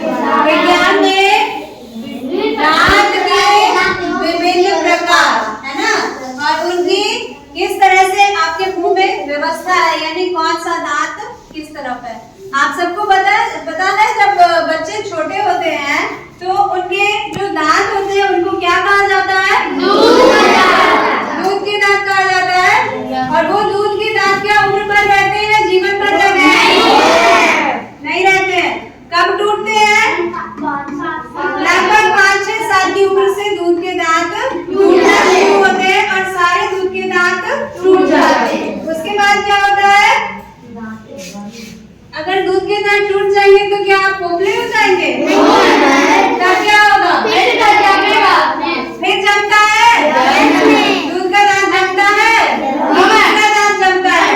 विज्ञान में दांत के विभिन्न प्रकार, है ना, और उनकी किस तरह से आपके मुंह में व्यवस्था है, यानी कौन सा दांत किस तरफ है। आप सबको पता है जब बच्चे छोटे होते हैं तो उनके जो दांत होते हैं उनको क्या कहा जाता है? दूध के दांत कहा जाता है। और वो दूध के दांत क्या उम्र भर रहते हैं, जीवन भर रहते हैं? नहीं रहते हैं। कब टूटते हैं? लगभग 5-6 साल की उम्र से दूध के दांत टूटना शुरू होते हैं और सारे दूध के दांत टूट जाते हैं। उसके बाद क्या होता है? अगर दूध के दांत टूट जाएंगे तो क्या आप पोपले हो जाएंगे? तब क्या होगा? फिर जमता है, दूध का दांत जमता है, दूसरा दांत जमता है।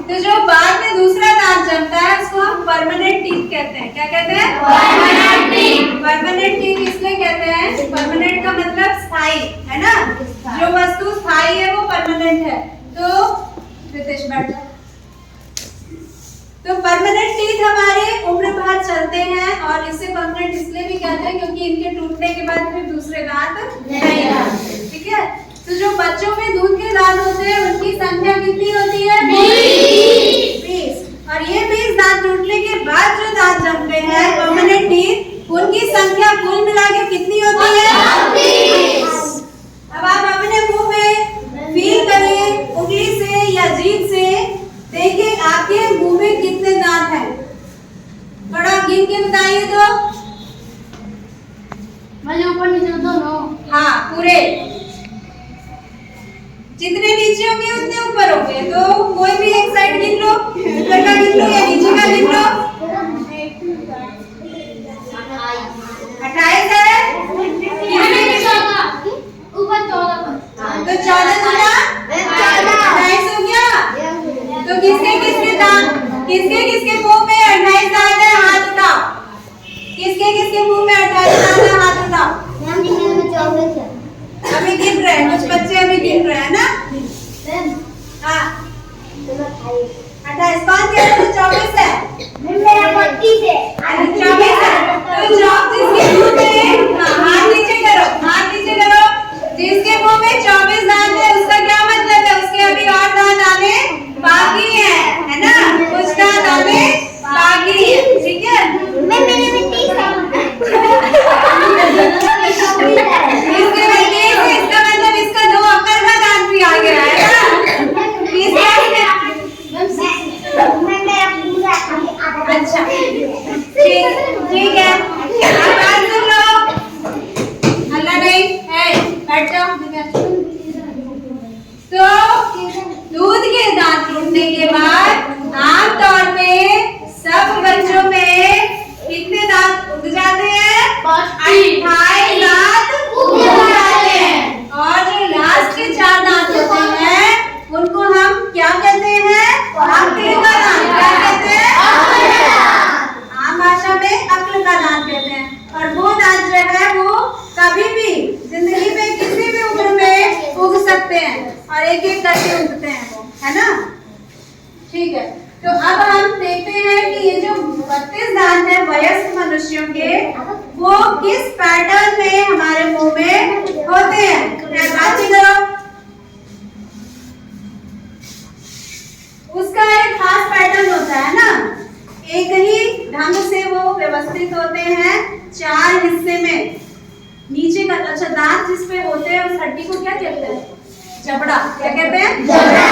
तो जो बाद में दूसरा दांत जमता है उसको हम परमानेंट टीथ कहते हैं। क्या कहते हैं? Permanent teeth. परमानेंट टीथ इसलिए कहते हैं, परमानेंट का मतलब स्थायी, है ना, जो वस्तु स्थायी है वो परमानेंट है। तो रितेश बैठ जाओ। तो परमानेंट टीथ हमारे उम्र भर चलते हैं और इसे परमानेंट इसलिए भी कहते हैं क्योंकि इनके टूटने के बाद फिर दूसरे दांत नहीं आते। ठीक है, तो जो बच्चों में दूध के दांत होते हैं उनकी संख्या कितनी होती है? 20। और ये 20 दांत टूटने के बाद जो दांत जमते हैं परमानेंट टीथ, उनकी संख्या कुल मिला के कितनी होती है? 20। अब आप अपने मुंह में फील करें उंगली से या जीभ से, देखिए आपके मुंह में कितने दांत हैं, थोड़ा गिन के बताइए तो। ऊपर नीचे दोनों। हाँ, पूरे जितने नीचे होंगे उतने ऊपर होंगे। तो कोई भी एक साइड गिन लो, ऊपर का गिन लो या नीचे का गिन लो। 28 है। ऊपर 14। तो 14 गुना 28 हो गया। तो किसके किसके मुंह में 28 दांत है? हाथ उठाओ। किसके मुंह में 28 दांत है? हाथ उठाओ। अभी गिन रहे हैं, कुछ बच्चे अभी गिन रहे हैं ना। हाँ, 28 कौन कह रहा है? 24 है। 24 है। तो जिसके मुंह में, हाथ नीचे करो, हाथ नीचे करो। जिसके मुंह में 24 दांत है उसका क्या मतलब है? उसके अभी और दांत आने बाकी है ना, कुछ दांत आने बाकी है। ठीक है, इसका मतलब इसका 2 अक्कर का दांत भी आ गया है ना। अच्छा, ठीक है, अब बात सुन लो। अल्लाह नहीं है, बैठ जाओ। तो दूध के दांत टूटने के बाद आमतौर पे सब बच्चों में कितने दांत उग जाते हैं? 28 दांत उग जाते हैं। और जो लास्ट के 4 दांत होते हैं उनको हम क्या कहते हैं? अक्ल का दांत। क्या कहते हैं? आम भाषा में अक्ल का दांत कहते हैं। और वो दांत जो है वो कभी भी जिंदगी में किसी भी उम्र में उग सकते हैं और एक एक करके उगते हैं वो, है ना। ठीक है, तो अब हम देखते हैं कि ये जो 32 दांत है वयस्क मनुष्यों के, वो किस पैटर्न में हमारे मुंह में होते हैं। बात करो। उसका एक खास पैटर्न होता है ना, एक ही ढंग से वो व्यवस्थित होते हैं 4 हिस्से में। नीचे का, अच्छा, दांत जिस पे होते हैं उस हड्डी को क्या कहते हैं? जबड़ा। क्या कहते हैं? जबड़ा।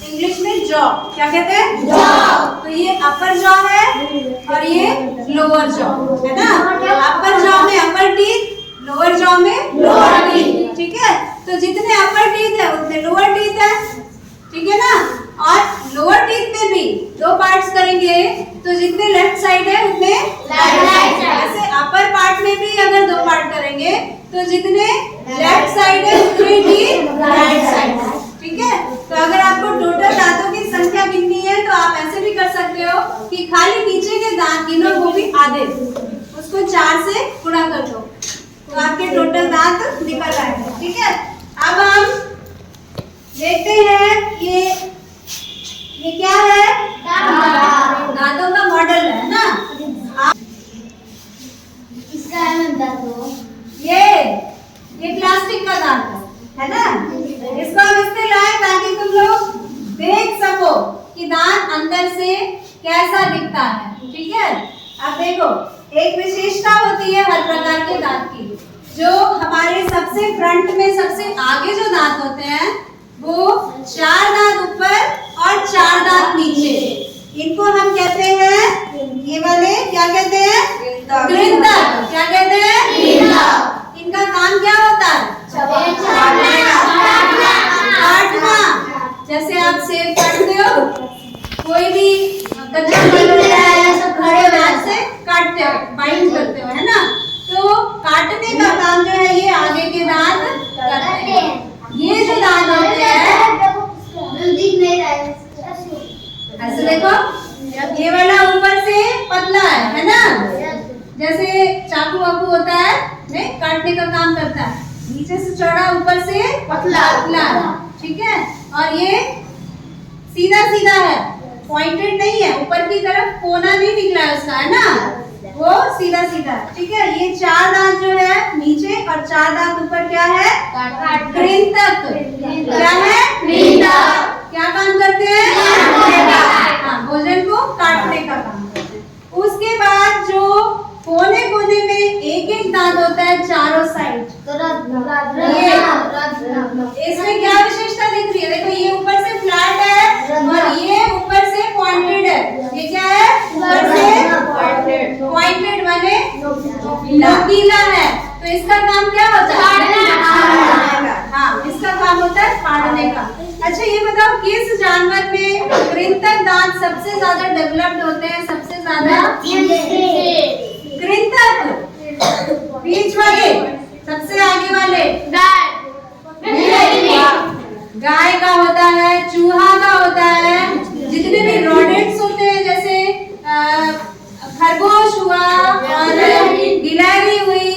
इंग्लिश में जॉ। क्या कहते हैं? जॉ। तो ये अपर जॉ है और ये लोअर जॉ, है ना। अपर जॉ में अपर टीथ, लोअर जॉ में लोअर टीथ। ठीक है, तो जितने अपर टीथ है उतने लोअर टीथ है। ठीक है ना। और लोअर टीथ में भी 2 पार्ट्स करेंगे तो जितने लेफ्ट साइड है उतने राइट साइड। ऐसे अपर पार्ट में भी अगर 2 पार्ट करेंगे तो जितने लेफ्ट साइड है उतने ही राइट साइड। ठीक है, तो अगर आपको टोटल दांतों की संख्या गिननी है तो आप ऐसे भी कर सकते हो कि खाली नीचे के दांत गिनो, वो भी आधे, उसको 4 से गुणा कर दो तो आपके टोटल दांत निकल आएंगे। ठीक है, अब हम देखते हैं ये क्या है? दांतों का मॉडल है ना। ये प्लास्टिक का दांत है ना। इसको हम इसलिए लाए ताकि तुम लोग देख सको कि दांत अंदर से कैसा दिखता है, ठीक है। अब देखो, एक विशेषता होती है हर प्रकार के दांत की। जो हमारे सबसे फ्रंट में सबसे आगे जो दांत होते हैं वो 4 दांत ऊपर और 4 दांत नीचे, इनको हम कहते हैं, ये वाले क्या कहते हैं, कृंतक। क्या कहते हैं? इनका काम क्या होता है? काटना। जैसे आप सेब काटते हो, कोई भी कच्चा फल होता है सब खड़े हाथ से काटते हो, बाइट करते हो, है ना। तो काटने का काम जो है ये आगे के दांत करते हैं। ये जो दांत होते हैं, ऐसे देखो, ये वाला ऊपर से पतला है ना। जैसे चाकू वाकू होता है, नहीं, काटने का काम करता है। नीचे से चौड़ा, ऊपर से पतला, ठीक है। और ये सीधा सीधा है, पॉइंटेड नहीं है, ऊपर की तरफ कोना नहीं निकला है उसका, है ना, वो सीधा सीधा, ठीक है। ये 4 दांत जो है नीचे और 4 दांत ऊपर क्या है? कृंतक। क्या है? कृंतक। क्या काम करते हैं? हाँ, भोजन को काटने का काम करते हैं। उसके बाद जो कोने कोने में एक एक दांत होता है चारों साइड, इसमें क्या विशेषता दिख रही है? देखो, ये ऊपर से फ्लैट है और ये ऊपर से पॉइंटेड है। ये क्या है? ऊपर से पॉइंटेड माने नुकीला है। तो इसका काम क्या होता है? हाँ, इसका काम होता है फाड़ने का। अच्छा, ये बताओ, किस जानवर में कृंतक दांत सबसे ज्यादा डेवलप्ड होते हैं? सबसे ज्यादा कृंतक। बीच वाले, सबसे आगे वाले गाय का होता है, चूहा का होता है, जितने भी रोडेंट्स होते हैं, जैसे खरगोश हुआ और गिलहरी हुई,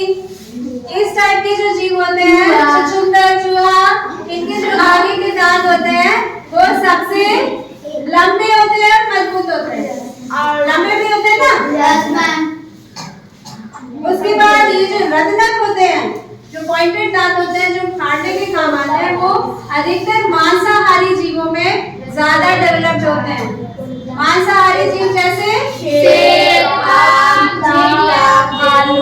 इस टाइप के जो जीव होते हैं, छछूंदर, चूहा, इनके जो आगे के दांत होते हैं वो सबसे लंबे होते हैं, मजबूत होते हैं, लंबे भी होते हैं ना। उसके बाद ये जो रत्नक होते हैं, जो पॉइंटेड दांत होते हैं, जो काटने के काम आते हैं, वो अधिकतर मांसाहारी जीवों में ज्यादा डेवलप्ड होते हैं। मांसाहारी जीव जैसे शेर, भालू,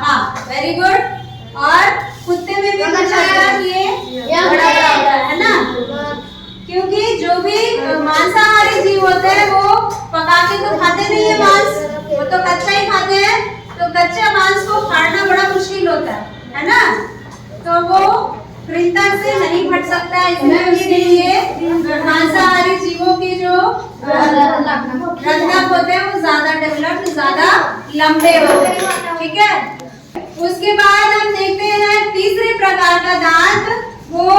हाँ, वेरी गुड। और कुत्ते में भी कुछ बड़ा है ना, क्योंकि जो भी मांसाहारी जीव होते हैं वो पका के तो खाते नहीं है मांस, वो तो कच्चा ही खाते हैं। तो कच्चे मांस को फाड़ना बड़ा मुश्किल होता है ना। तो वो कृंतक से नहीं फट सकता, इसलिए उसके लिए मांसाहारी जीवों के जो रत्नक होते हैं वो ज्यादा डेवलप्ड, ज्यादा लंबे होते हैं, ठीक है। उसके बाद हम देखते हैं तीसरे प्रकार का दांत, वो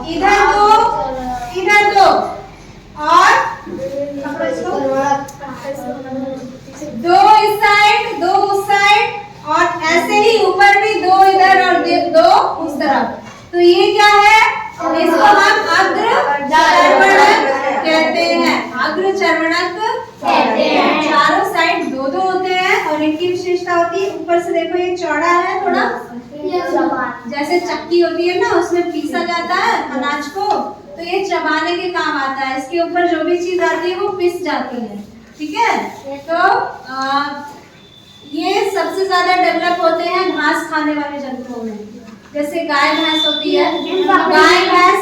इधर दो और दो इस साइड, दो उस साइड, और ऐसे ही ऊपर भी 2 इधर और 2 उस तरफ। तो ये क्या है? इसको हम अग्रचर्वणक कहते हैं। अग्रचर्वणक कहते हैं। चारों साइड 2-2 होते हैं और इनकी विशेषता होती है, ऊपर से देखो ये चौड़ा है थोड़ा, जैसे चक्की होती है ना, उसमें पीसा जाता है अनाज को, तो ये चबाने के काम आता है। इसके ऊपर जो भी चीज आती है वो पिस जाती है, ठीक है। तो ये सबसे ज्यादा डेवलप होते हैं घास खाने वाले जंतुओं में, जैसे गाय भैंस होती है। गाय भैंस,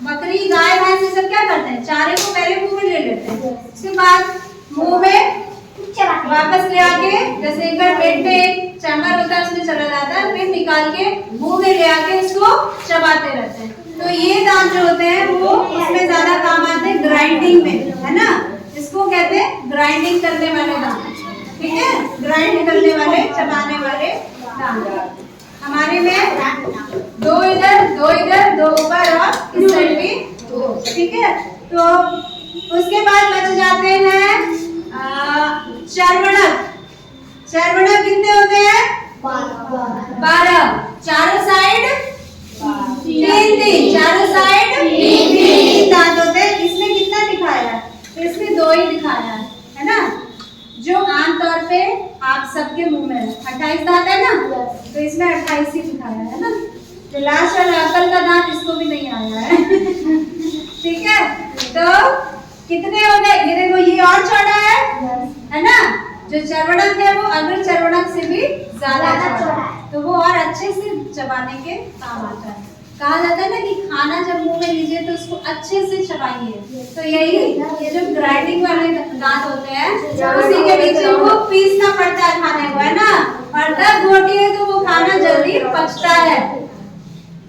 बकरी, गाय भैंस, ये सब क्या करते हैं? चारे को पहले मुंह में ले लेते हैं, उसके बाद मुंह में वापस ले आके, जैसे एक बार पेट में एक चैम्बर होता है उसमें चला जाता है, फिर निकाल के मुंह में ले आके उसको चबाते रहते हैं। तो ये दांत जो होते हैं वो उसमें ज्यादा काम आते हैं ग्राइंडिंग में, है ना। इसको कहते हैं ग्राइंडिंग करने वाले दांत, ठीक है, ग्राइंड करने वाले, चबाने वाले दांत। हमारे में 2 इधर, 2 ऊपर और इस साइड भी 2, ठीक है। तो उसके बाद बच जाते हैं चर्वणक। चर्वणक कितने होते हैं? 12। चारों साइड 3-3, चारों साइड 3 दांत होते हैं। इसमें कितना दिखाया है? इसमें 2 ही दिखाया है ना। जो आमतौर पे आप सबके मुंह में 28 दांत है ना, तो इसमें 28 ही दिखाया है ना। जो लास्ट वाला अकल का दांत इसको भी नहीं आया है। ठीक है, तो कितने हो गए? ये देखो ये और चौड़ा है ना। जो चर्वणक है वो अग्र चर्वणक से भी ज्यादा चौड़ा है, तो वो और अच्छे से चबाने के काम आता है। कहा जाता है ना कि खाना जब मुंह में लीजिए तो उसको अच्छे से चबाइए। तो यही ये जो ग्राइंडिंग वाले दांत होते हैं उसी के बीच में वो पीसना पड़ता है खाने को, है ना। और तब घोटी है तो वो खाना जल्दी पचता है,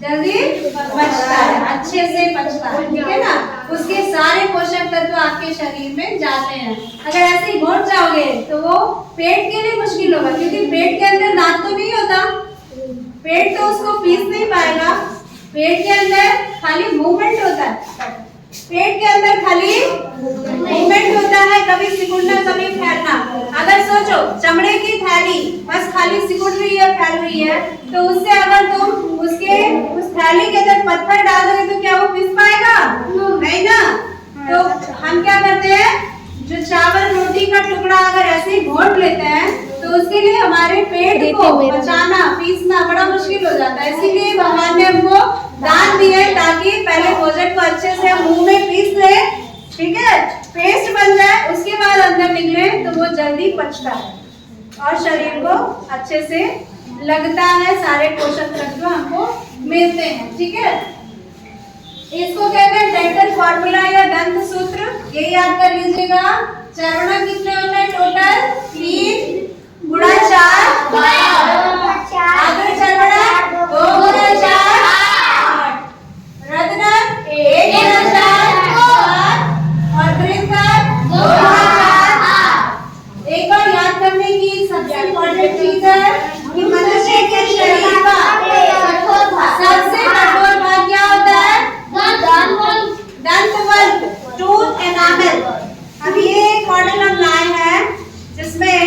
जल्दी पचता है, अच्छे से पचता है। ठीक है ना, उसके सारे पोषक तत्व आपके शरीर में जाते हैं। अगर ऐसे ही घोट जाओगे तो वो पेट के लिए मुश्किल होगा, क्योंकि पेट के अंदर दांत तो नहीं होता, पेट तो उसको पीस नहीं पाएगा। पेट के अंदर खाली मूवमेंट होता है, पेट के अंदर खाली मूवमेंट होता है, कभी सिकुड़ना कभी फैलना। अगर सोचो चमड़े की थैली बस खाली सिकुड़ रही है, फैल रही है, तो उससे अगर तुम उसके उस थैली के अंदर पत्थर डाल दोगे तो क्या वो पिस पाएगा? नहीं ना। तो हम क्या करते हैं, जो चावल रोटी का टुकड़ा अगर ऐसे ही घोट लेते हैं तो उसके लिए हमारे पेट को पचाना पीसना बड़ा मुश्किल हो जाता है। इसीलिए भगवान ने हमको दांत दिए ताकि पहले भोजन को अच्छे से हम मुंह में पीस ले, ठीक है, पेस्ट बन जाए, उसके बाद अंदर निकले तो वो जल्दी पचता है और शरीर को अच्छे से लगता है, सारे पोषक तत्व हमको मिलते हैं। ठीक है, इसको कहते हैं डेंटल फॉर्मूला या दंत सूत्र, ये याद कर लीजिएगा। चर्वणक कितने होते हैं टोटल? 3 गुणा 4, अग्र चर्वणक 2 गुणा 4, 8, रत्नक 1 गुणा 4, 7 और कृंतक 2 गुणा 4, 8। एक और याद करने की सबसे इम्पोर्टेंट चीज है कि मनुष्य के शरीर का सबसे कठोर भाग क्या होता है? दंतवल्क, टूथ एनामल। अब ये एक मॉडल हम लाए हैं जिसमें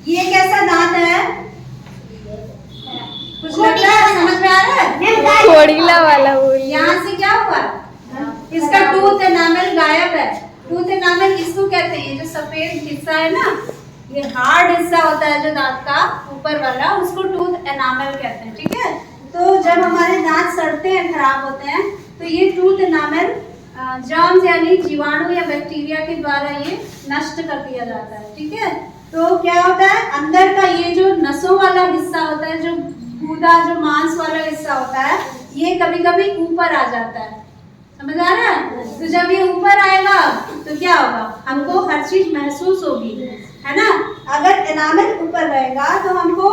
ये कैसा दांत है, कुछ लग रहा है, समझ में आ रहा है? खोड़ीला वाला वो यहाँ से क्या हुआ, इसका टूथ एनामल गायब है। टूथ एनामल इसको कहते हैं, ये जो सफेद हिस्सा है ना, ये हार्ड हिस्सा होता है जो दांत का ऊपर वाला, उसको टूथ एनामल कहते हैं। ठीक है, तो जब हमारे दांत सड़ते हैं, खराब होते हैं, तो ये टूथ एनामल जर्म्स यानी जीवाणु या बैक्टीरिया के द्वारा ये नष्ट कर दिया जाता है। ठीक है, तो क्या होता है, अंदर का ये जो नसों वाला हिस्सा होता है, जो गूदा जो मांस वाला हिस्सा होता है, ये कभी कभी ऊपर आ जाता है। समझ आ रहा है? तो जब ये ऊपर आएगा तो क्या होगा, हमको हर चीज महसूस होगी, है ना। अगर एनामल ऊपर रहेगा तो हमको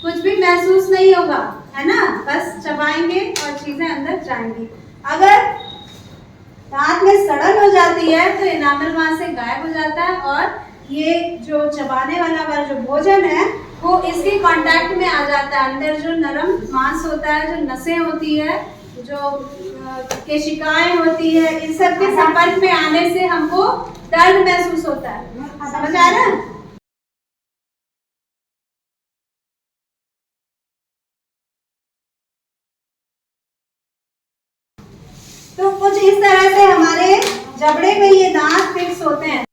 कुछ भी महसूस नहीं होगा, है ना, बस चबाएंगे और चीजें अंदर जाएंगी। अगर दांत में सड़न हो जाती है तो एनामल वहां से गायब हो जाता है और ये जो चबाने वाला जो भोजन है वो इसके कांटेक्ट में आ जाता है। अंदर जो नरम मांस होता है, जो नसें होती है, जो केशिकाएं होती है, इन सब के संपर्क में आने से हमको दर्द महसूस होता है। समझ आ रहा है? तो कुछ इस तरह से हमारे जबड़े में ये दांत फिक्स होते हैं।